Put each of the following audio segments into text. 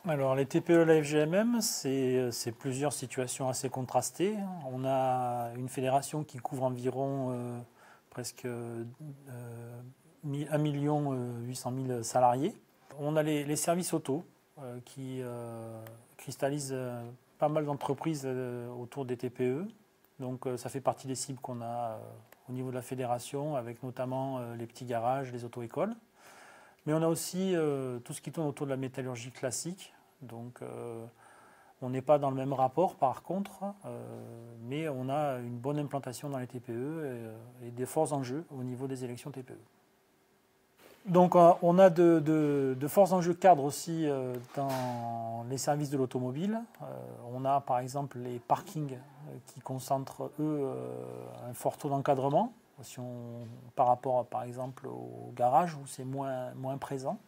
Alors les TPE à la FGMM, c'est plusieurs situations assez contrastées. On a une fédération qui couvre environ presque 1 800 000 salariés. On a les services auto qui cristallisent pas mal d'entreprises autour des TPE. Donc ça fait partie des cibles qu'on a au niveau de la fédération, avec notamment les petits garages, les auto-écoles. Mais on a aussi tout ce qui tourne autour de la métallurgie classique. Donc on n'est pas dans le même rapport par contre, mais on a une bonne implantation dans les TPE et des forts enjeux au niveau des élections TPE. Donc on a de forts enjeux cadres aussi dans les services de l'automobile. On a par exemple les parkings qui concentrent eux un fort taux d'encadrement par rapport par exemple au garage où c'est moins présent.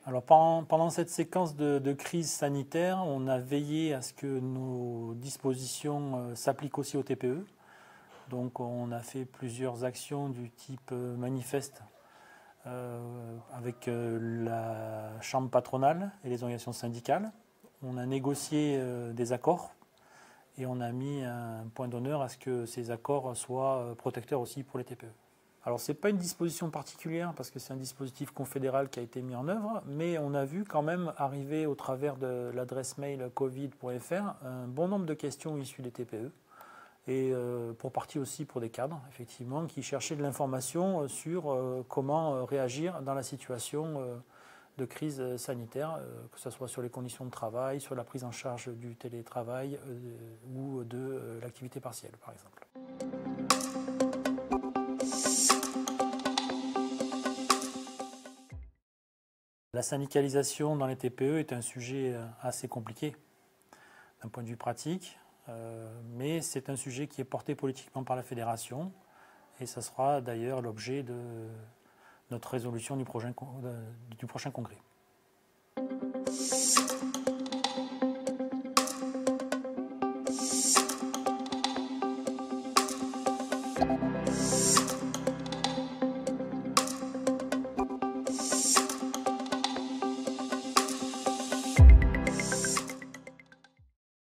Alors pendant cette séquence de crise sanitaire, on a veillé à ce que nos dispositions s'appliquent aussi aux TPE. Donc on a fait plusieurs actions du type manifeste avec la chambre patronale et les organisations syndicales. On a négocié des accords et on a mis un point d'honneur à ce que ces accords soient protecteurs aussi pour les TPE. Alors ce n'est pas une disposition particulière parce que c'est un dispositif confédéral qui a été mis en œuvre, mais on a vu quand même arriver au travers de l'adresse mail covid.fr un bon nombre de questions issues des TPE et pour partie aussi pour des cadres, effectivement, qui cherchaient de l'information sur comment réagir dans la situation de crise sanitaire, que ce soit sur les conditions de travail, sur la prise en charge du télétravail ou de l'activité partielle, par exemple. La syndicalisation dans les TPE est un sujet assez compliqué d'un point de vue pratique, mais c'est un sujet qui est porté politiquement par la fédération et ça sera d'ailleurs l'objet de notre résolution du prochain congrès.